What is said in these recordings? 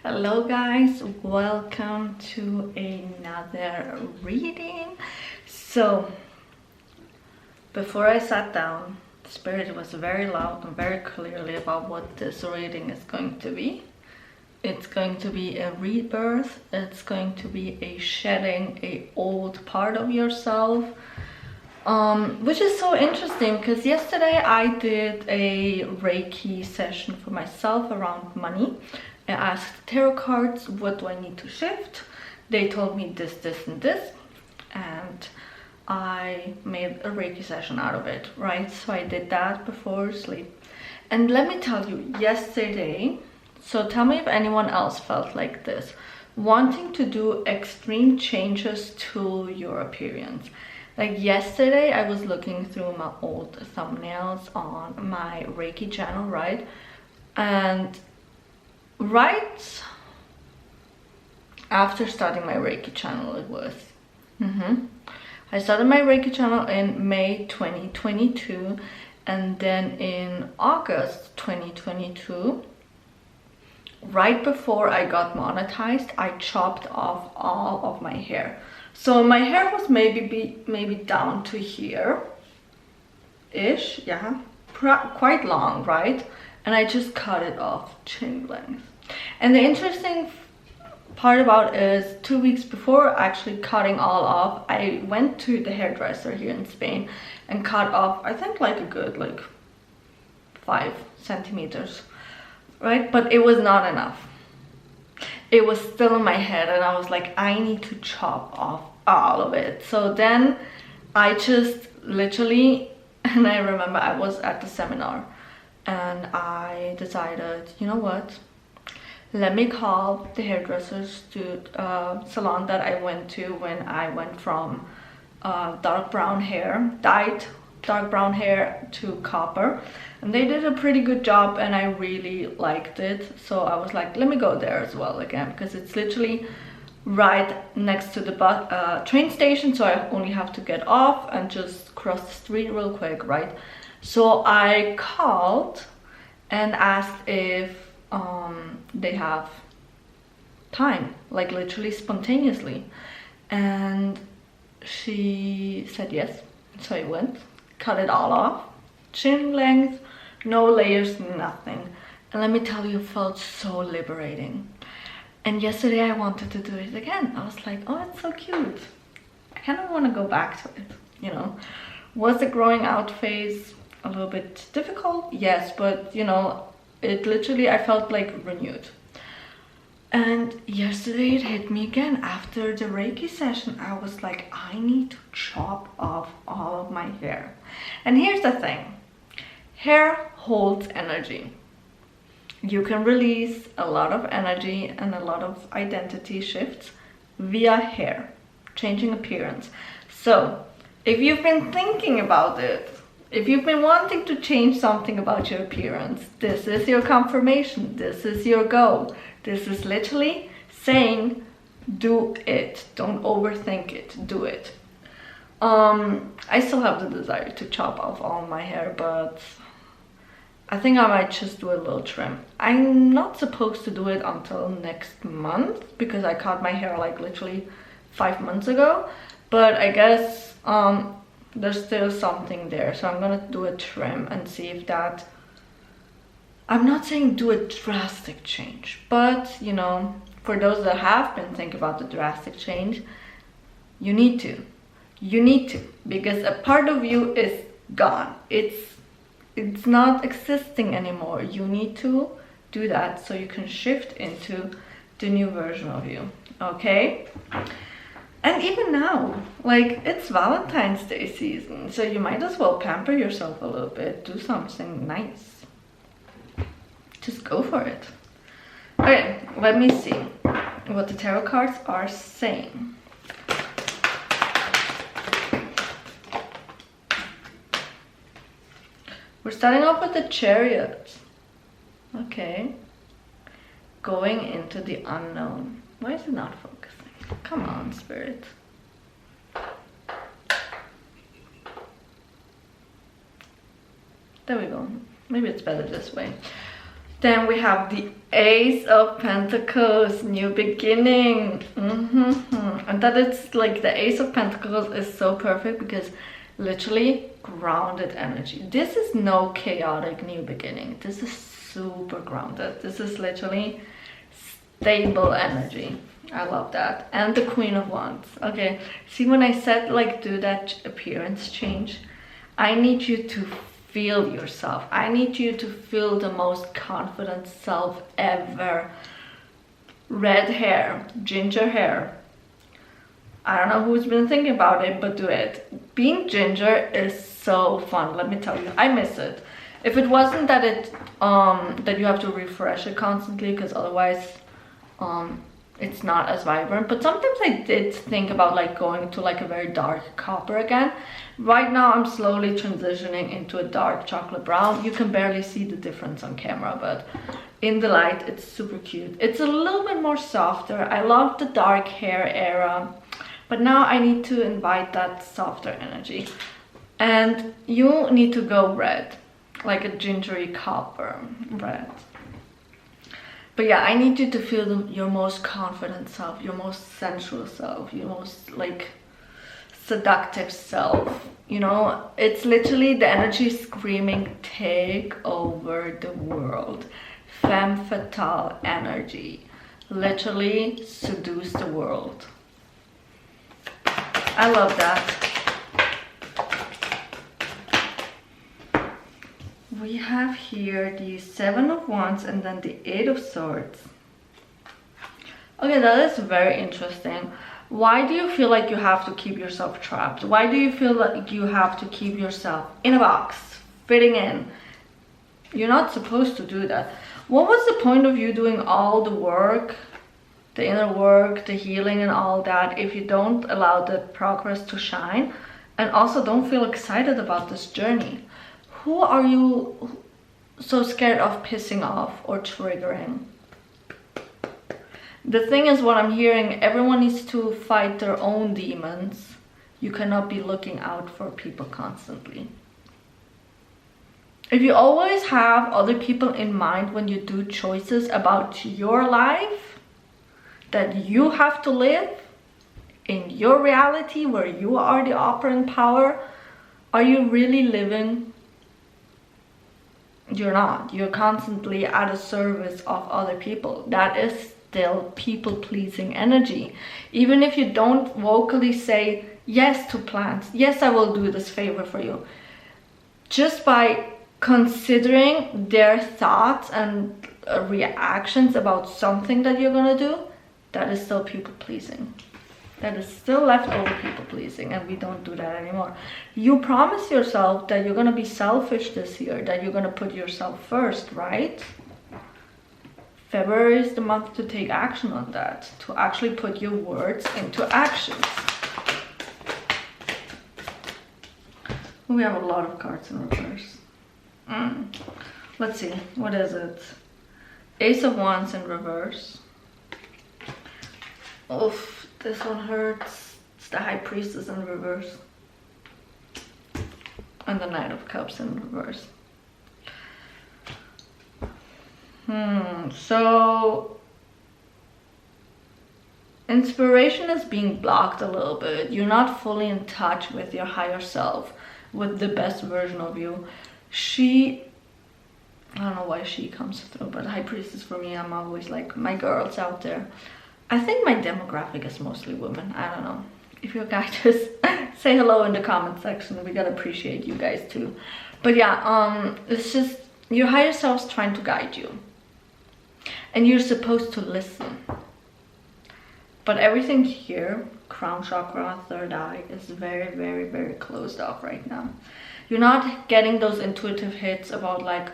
Hello guys, welcome to another reading. So before I sat down, Spirit was very loud and very clearly about what this reading is going to be. It's going to be a rebirth. It's going to be a shedding a old part of yourself, which is so interesting because yesterday I did a Reiki session for myself around money. I asked tarot cards, what do I need to shift? They told me this, this, and this, and I made a Reiki session out of it, right? So I did that before sleep. And let me tell you, yesterday, so tell me if anyone else felt like this, wanting to do extreme changes to your appearance. Like yesterday, I was looking through my old thumbnails on my Reiki channel, right? And right after starting my Reiki channel, it was. I started my Reiki channel in May 2022, and then in August 2022, right before I got monetized, I chopped off all of my hair. So my hair was maybe down to here ish, yeah, quite long, right? And I just cut it off chin length. And the interesting part about it is 2 weeks before actually cutting all off, I went to the hairdresser here in Spain and cut off, I think like a good 5 centimeters, right? But it was not enough. It was still in my head and I was like, I need to chop off all of it. So then I just literally, and I remember I was at the seminar and I decided, you know what, let me call the hairdresser's salon that I went to when I went from dark brown hair, dyed dark brown hair to copper, and they did a pretty good job and I really liked it. So I was like, let me go there as well again, because it's literally right next to the train station, so I only have to get off and just cross the street real quick, right? So I called and asked if they have time, like literally spontaneously, and she said yes. So I went, cut it all off, chin length, no layers, nothing. And let me tell you, it felt so liberating. And yesterday I wanted to do it again. I was like, oh, it's so cute. I kind of want to go back to it, you know. Was the growing out phase a little bit difficult? Yes, but you know, it literally, I felt like renewed. And yesterday it hit me again. After the Reiki session, I was like, I need to chop off all of my hair. And here's the thing, hair holds energy. You can release a lot of energy and a lot of identity shifts via hair, changing appearance. So if you've been thinking about it, if you've been wanting to change something about your appearance, this is your confirmation, this is your go. This is literally saying, do it. Don't overthink it, do it. I still have the desire to chop off all my hair, but I think I might just do a little trim. I'm not supposed to do it until next month because I cut my hair like literally 5 months ago, but I guess there's still something there, so I'm gonna do a trim and see if that, I'm not saying do a drastic change, but you know, for those that have been thinking about the drastic change, you need to, because a part of you is gone. It's not existing anymore. You need to do that so you can shift into the new version of you, okay? And even now, like, it's Valentine's Day season, so you might as well pamper yourself a little bit, do something nice. Just go for it. Okay, let me see what the tarot cards are saying. We're starting off with the Chariot. Okay. Going into the unknown. Why is it not focusing? Come on, Spirit. There we go. Maybe it's better this way. Then we have the Ace of Pentacles, new beginning. And that it's like the Ace of Pentacles is so perfect because literally grounded energy. This is no chaotic new beginning. This is super grounded. This is literally stable energy. I love that. And the Queen of Wands. Okay, see, when I said like do that appearance change, I need you to feel yourself. I need you to feel the most confident self ever. Red hair, ginger hair. I don't know who's been thinking about it, but do it. Being ginger is so fun, let me tell you. I miss it. If it wasn't that that you have to refresh it constantly, because otherwise it's not as vibrant. But sometimes I did think about like going to like a very dark copper again. Right now I'm slowly transitioning into a dark chocolate brown. You can barely see the difference on camera, but in the light it's super cute. It's a little bit more softer. I love the dark hair era, but now I need to invite that softer energy. And you need to go red, like a gingery copper red. But yeah, I need you to feel your most confident self, your most sensual self, your most like seductive self. You know, it's literally the energy screaming, take over the world. Femme fatale energy. Literally seduce the world. I love that. We have here the Seven of Wands and then the Eight of Swords. Okay, that is very interesting. Why do you feel like you have to keep yourself trapped? Why do you feel like you have to keep yourself in a box, fitting in? You're not supposed to do that. What was the point of you doing all the work, the inner work, the healing and all that, if you don't allow the progress to shine and also don't feel excited about this journey? Who are you so scared of pissing off or triggering? The thing is, what I'm hearing, everyone needs to fight their own demons. You cannot be looking out for people constantly. If you always have other people in mind when you do choices about your life that you have to live in your reality where you are the operant power, are you really living? You're not. You're constantly at a service of other people. That is still people-pleasing energy. Even if you don't vocally say yes to plans, yes, I will do this favor for you, just by considering their thoughts and reactions about something that you're gonna do, that is still people-pleasing. That is still leftover people-pleasing, and we don't do that anymore. You promise yourself that you're gonna be selfish this year, that you're gonna put yourself first, right? February is the month to take action on that, to actually put your words into actions. We have a lot of cards in reverse. Let's see, what is it? Ace of Wands in reverse. Oof, this one hurts. It's the High Priestess in reverse. And the Knight of Cups in reverse. So inspiration is being blocked a little bit. You're not fully in touch with your higher self, with the best version of you. I don't know why she comes through, but High Priestess for me, I'm always like, my girls out there. I think my demographic is mostly women. I don't know. If you guys just say hello in the comment section, we gotta appreciate you guys too. But yeah, it's just your higher self's trying to guide you. And you're supposed to listen. But everything here, crown chakra, third eye, is very, very, very closed off right now. You're not getting those intuitive hits about like,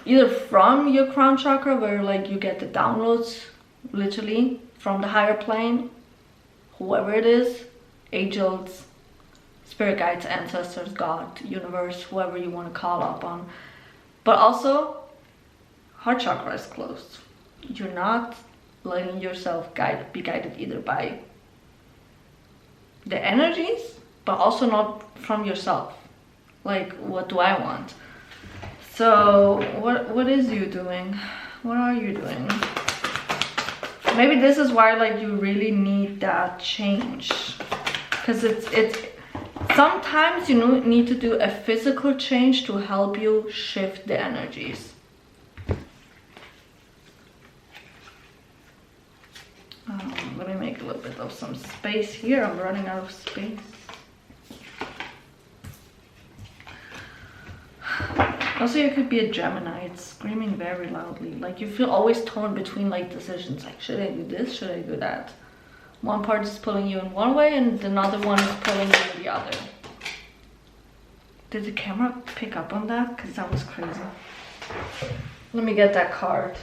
either from your crown chakra, where like you get the downloads literally from the higher plane, whoever it is, angels, spirit guides, ancestors, God, universe, whoever you want to call upon. But also, heart chakra is closed. You're not letting yourself be guided either by the energies, but also not from yourself. Like, what do I want? So what is you doing? What are you doing? Maybe this is why like you really need that change, because it's sometimes you need to do a physical change to help you shift the energies. Let me make a little bit of some space here. I'm running out of space. Also, you could be a Gemini. It's screaming very loudly. Like you feel always torn between like decisions. Like, should I do this? Should I do that? One part is pulling you in one way and another one is pulling you in the other. Did the camera pick up on that? Because that was crazy. Let me get that card.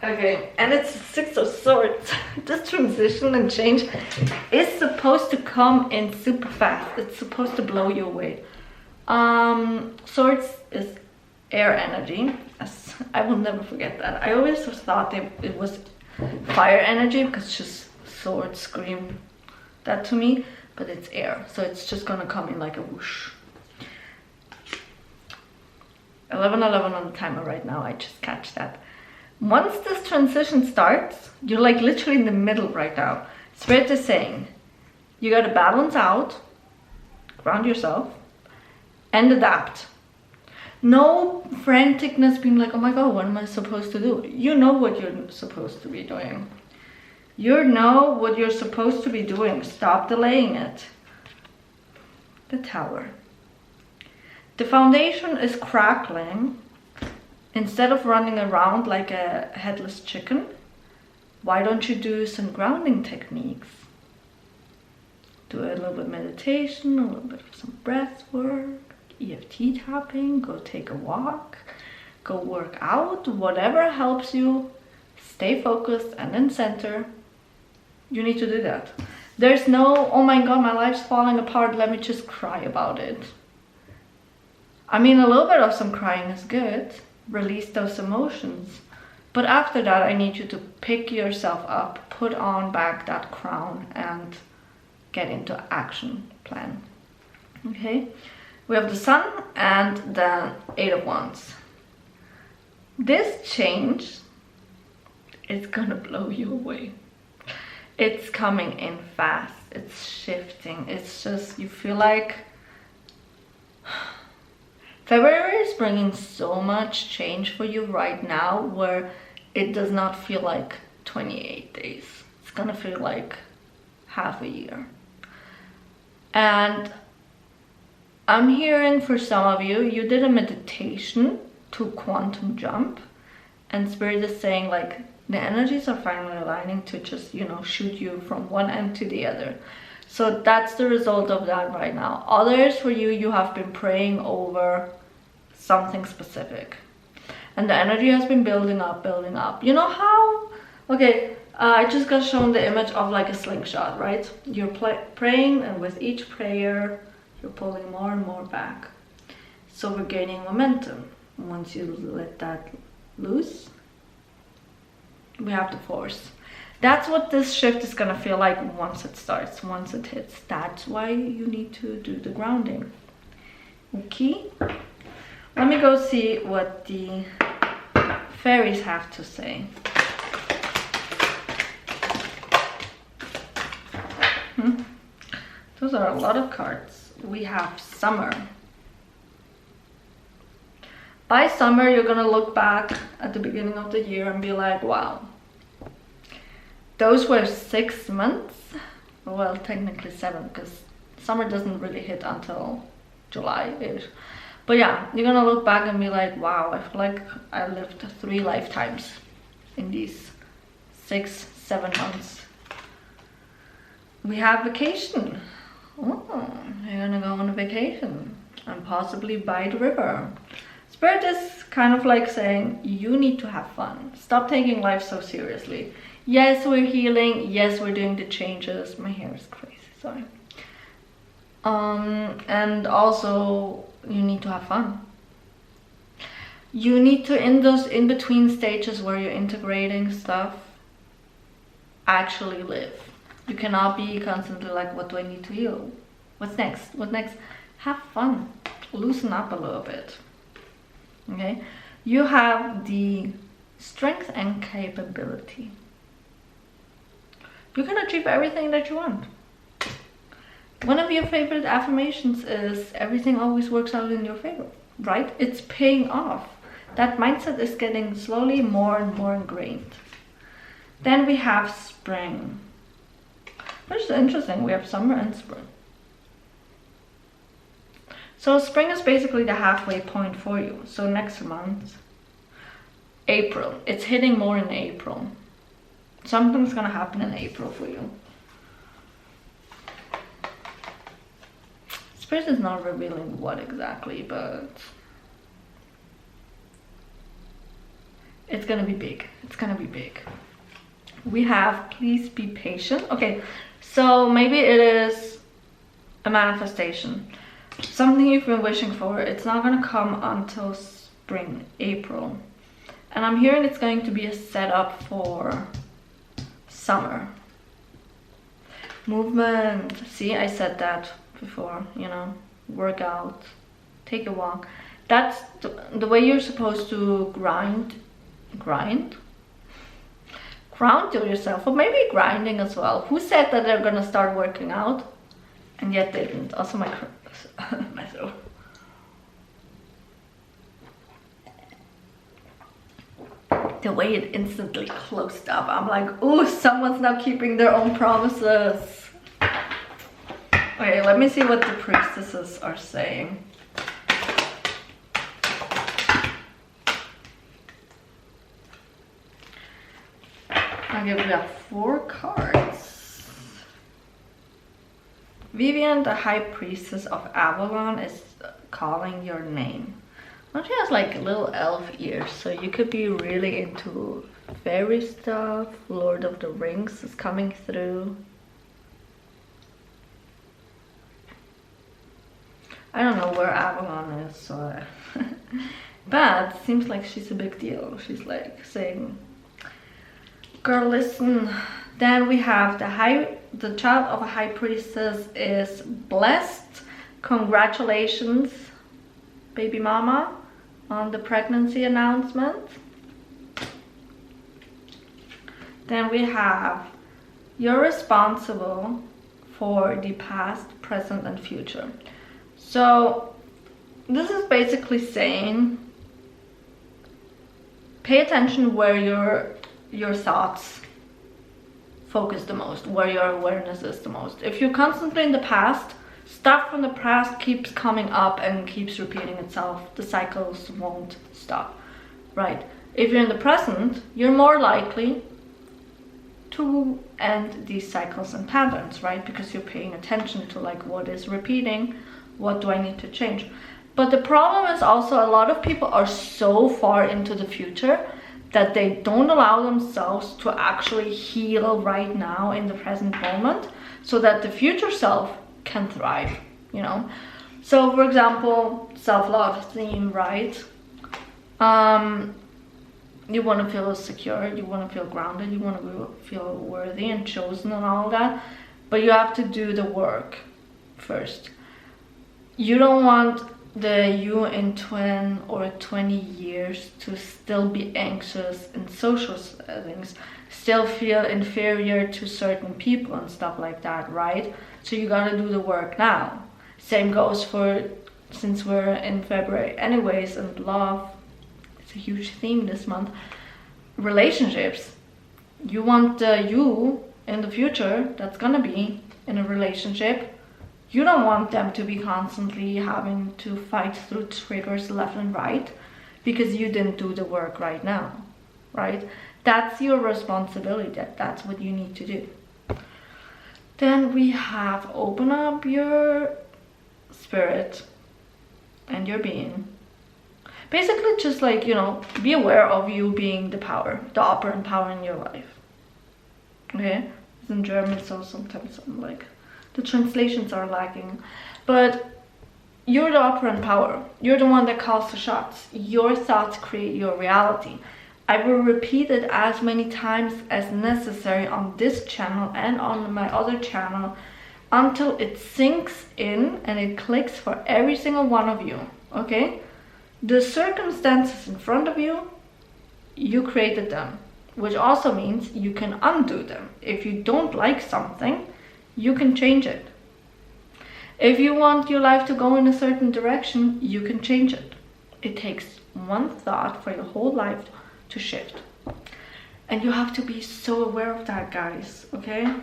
Okay, and it's 6 of Swords. This transition and change is supposed to come in super fast. It's supposed to blow you away. Swords is air energy. I will never forget that. I always thought it was fire energy because just swords scream that to me, but it's air, so it's just gonna come in like a whoosh. 11:11 on the timer right now. I just catch that. Once this transition starts, you're like literally in the middle right now. Spirit is saying you gotta balance out, ground yourself, and adapt. No franticness being like, oh my god, what am I supposed to do? You know what you're supposed to be doing. You know what you're supposed to be doing. Stop delaying it. The Tower. The foundation is crackling. Instead of running around like a headless chicken, why don't you do some grounding techniques? Do a little bit of meditation, a little bit of some breath work, EFT tapping, go take a walk, go work out, whatever helps you stay focused and in center. You need to do that. There's no, oh my god, my life's falling apart, let me just cry about it. I mean, a little bit of some crying is good. Release those emotions. But after that, I need you to pick yourself up, put on back that crown and get into action plan. Okay? We have the Sun and the 8 of Wands. This change is gonna blow you away. It's coming in fast. It's shifting. It's just, you feel like February is bringing so much change for you right now where it does not feel like 28 days. It's gonna feel like half a year. And I'm hearing for some of you, you did a meditation to quantum jump, and Spirit is saying like the energies are finally aligning to just, you know, shoot you from one end to the other. So that's the result of that right now. Others, for you, you have been praying over something specific. And the energy has been building up, building up. You know how? Okay, I just got shown the image of like a slingshot, right? You're praying, and with each prayer, you're pulling more and more back. So we're gaining momentum. Once you let that loose, we have the force. That's what this shift is gonna feel like once it starts, once it hits. That's why you need to do the grounding. Okay? Let me go see what the fairies have to say. Those are a lot of cards. We have Summer. By summer, you're gonna look back at the beginning of the year and be like, wow. Those were 6 months. Well, technically 7, because summer doesn't really hit until July-ish. But yeah, you're gonna look back and be like, wow, I feel like I lived 3 lifetimes in these 6-7 months. We have vacation. Oh, you're gonna go on a vacation and possibly by the river. Spirit is kind of like saying, you need to have fun. Stop taking life so seriously. Yes, we're healing. Yes, we're doing the changes. My hair is crazy, sorry. And also, you need to have fun. You need to, in those in-between stages where you're integrating stuff, actually live. You cannot be constantly like, what do I need to heal? What's next? What next? Have fun. loosen up a little bit. Okay, you have the strength and capability. You can achieve everything that you want. One of your favorite affirmations is everything always works out in your favor, right? It's paying off. That mindset is getting slowly more and more ingrained. Then we have spring, which is interesting. We have summer and spring. So spring is basically the halfway point for you. So next month, April, it's hitting more in April. Something's gonna happen in April for you. Spirit is not revealing what exactly, but it's gonna be big. It's gonna be big. We have please be patient. Okay, so maybe it is a manifestation. Something you've been wishing for. It's not gonna come until spring, April. And I'm hearing it's going to be a setup for summer. Movement. See, I said that before, you know, work out, take a walk. That's the way you're supposed to ground yourself, or maybe grinding as well. Who said that they're gonna start working out and yet they didn't? Also my throat. The way it instantly closed up, I'm like, oh, someone's not keeping their own promises. Okay, let me see what the priestesses are saying. Okay, we have 4 cards. Vivian, the High Priestess of Avalon, is calling your name. Well, she has like little elf ears, so you could be really into fairy stuff. Lord of the Rings is coming through. I don't know where Avalon is, so but it seems like she's a big deal. She's like saying, girl, listen. Then we have the child of a high priestess is blessed. Congratulations, baby mama, on the pregnancy announcement. Then we have you're responsible for the past, present, and future. So this is basically saying pay attention where your thoughts focus the most, where your awareness is the most. If you're constantly in the past, stuff from the past keeps coming up and keeps repeating itself. The cycles won't stop, right? If you're in the present, you're more likely to end these cycles and patterns, right? Because you're paying attention to like what is repeating, what do I need to change. But the problem is also a lot of people are so far into the future that they don't allow themselves to actually heal right now in the present moment, so that the future self can thrive, you know. So for example, self-love theme, right? You want to feel secure, you want to feel grounded, you want to feel worthy and chosen and all that, but you have to do the work first. You don't want the you in 10 or 20 years to still be anxious in social settings, still feel inferior to certain people and stuff like that, right? So you gotta do the work now. Same goes for, since we're in February anyways, and love, it's a huge theme this month. Relationships. You want the you in the future that's gonna be in a relationship. You don't want them to be constantly having to fight through triggers left and right because you didn't do the work right now, right? That's your responsibility. That's what you need to do. Then we have open up your spirit and your being. Basically just like, you know, be aware of you being the power, the operant power in your life. Okay? It's in German, so sometimes I'm like, the translations are lacking, but you're the operant power. You're the one that calls the shots. Your thoughts create your reality. I will repeat it as many times as necessary on this channel and on my other channel. until it sinks in and it clicks for every single one of you, okay? The circumstances in front of you, you created them, which also means you can undo them. If you don't like something, you can change it. If you want your life to go in a certain direction, you can change it. It takes one thought for your whole life to shift. And you have to be so aware of that, guys, okay?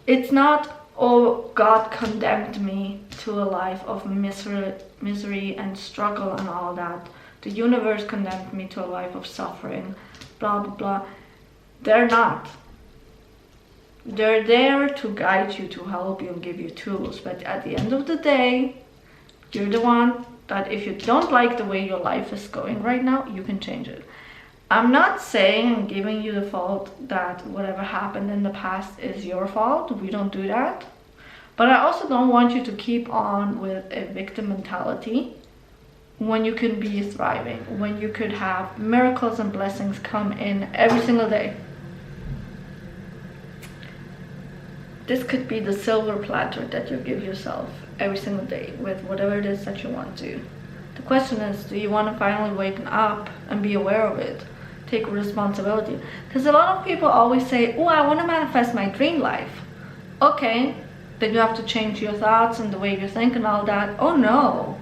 It's not, oh, God condemned me to a life of misery and struggle and all that. The universe condemned me to a life of suffering, blah, blah, blah. They're not. They're there to guide you, to help you and give you tools. But at the end of the day, you're the one that if you don't like the way your life is going right now, you can change it. I'm not saying and giving you the fault that whatever happened in the past is your fault. We don't do that. But I also don't want you to keep on with a victim mentality when you can be thriving, when you could have miracles and blessings come in every single day. This could be the silver platter that you give yourself every single day with whatever it is that you want to. The question is, do you want to finally wake up and be aware of it? Take responsibility. Because a lot of people always say, oh, I want to manifest my dream life. Okay, then you have to change your thoughts and the way you think and all that. Oh no,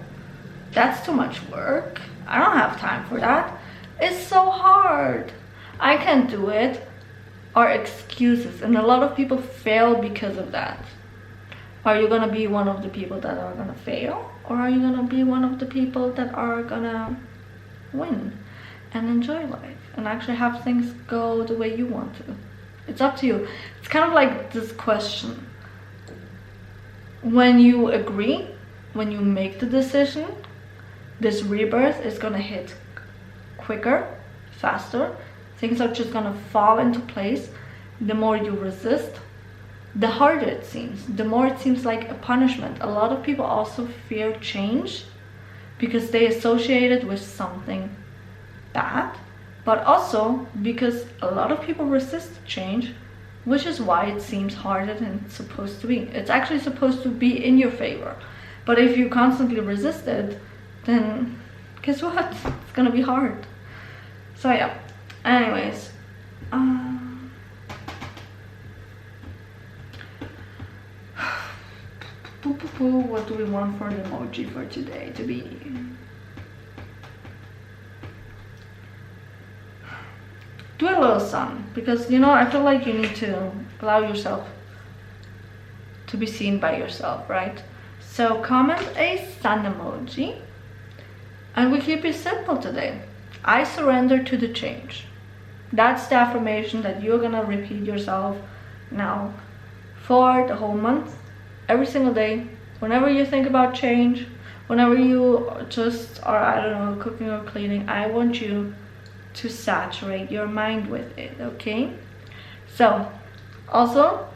that's too much work. I don't have time for that. It's so hard. I can't do it. Are excuses, and a lot of people fail because of that. Are you gonna be one of the people that are gonna fail, or are you gonna be one of the people that are gonna win and enjoy life and actually have things go the way you want to? It's up to you. It's kind of like this question. When you agree, when you make the decision, this rebirth is gonna hit quicker, faster. Things are just gonna fall into place. The more you resist, the harder it seems. The more it seems like a punishment. A lot of people also fear change because they associate it with something bad, but also because a lot of people resist change, which is why it seems harder than it's supposed to be. It's actually supposed to be in your favor. But if you constantly resist it, then guess what? It's gonna be hard. So yeah. Anyways, what do we want for the emoji for today to be? Do a little sun, because you know, I feel like you need to allow yourself to be seen by yourself, right? So comment a sun emoji, and we keep it simple today. I surrender to the change. That's the affirmation that you're gonna repeat yourself now for the whole month, every single day. Whenever you think about change, whenever you just are, I don't know, cooking or cleaning, I want you to saturate your mind with it, okay? So, also,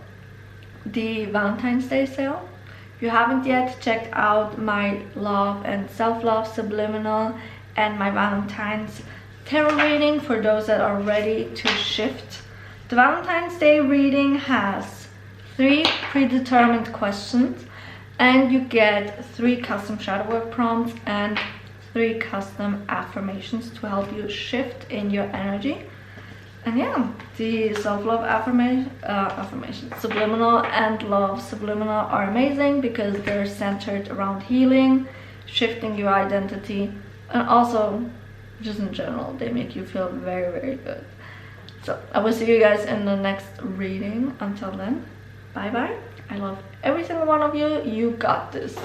the Valentine's Day sale. If you haven't yet checked out my love and self-love subliminal and my Valentine's tarot reading for those that are ready to shift. The Valentine's Day reading has 3 predetermined questions, and you get 3 custom shadow work prompts and 3 custom affirmations to help you shift in your energy. And yeah, the self-love affirmation, subliminal and love subliminal are amazing because they're centered around healing, shifting your identity, and also just in general, they make you feel very, very good. So I will see you guys in the next reading. Until then, bye bye. I love every single one of you. You got this.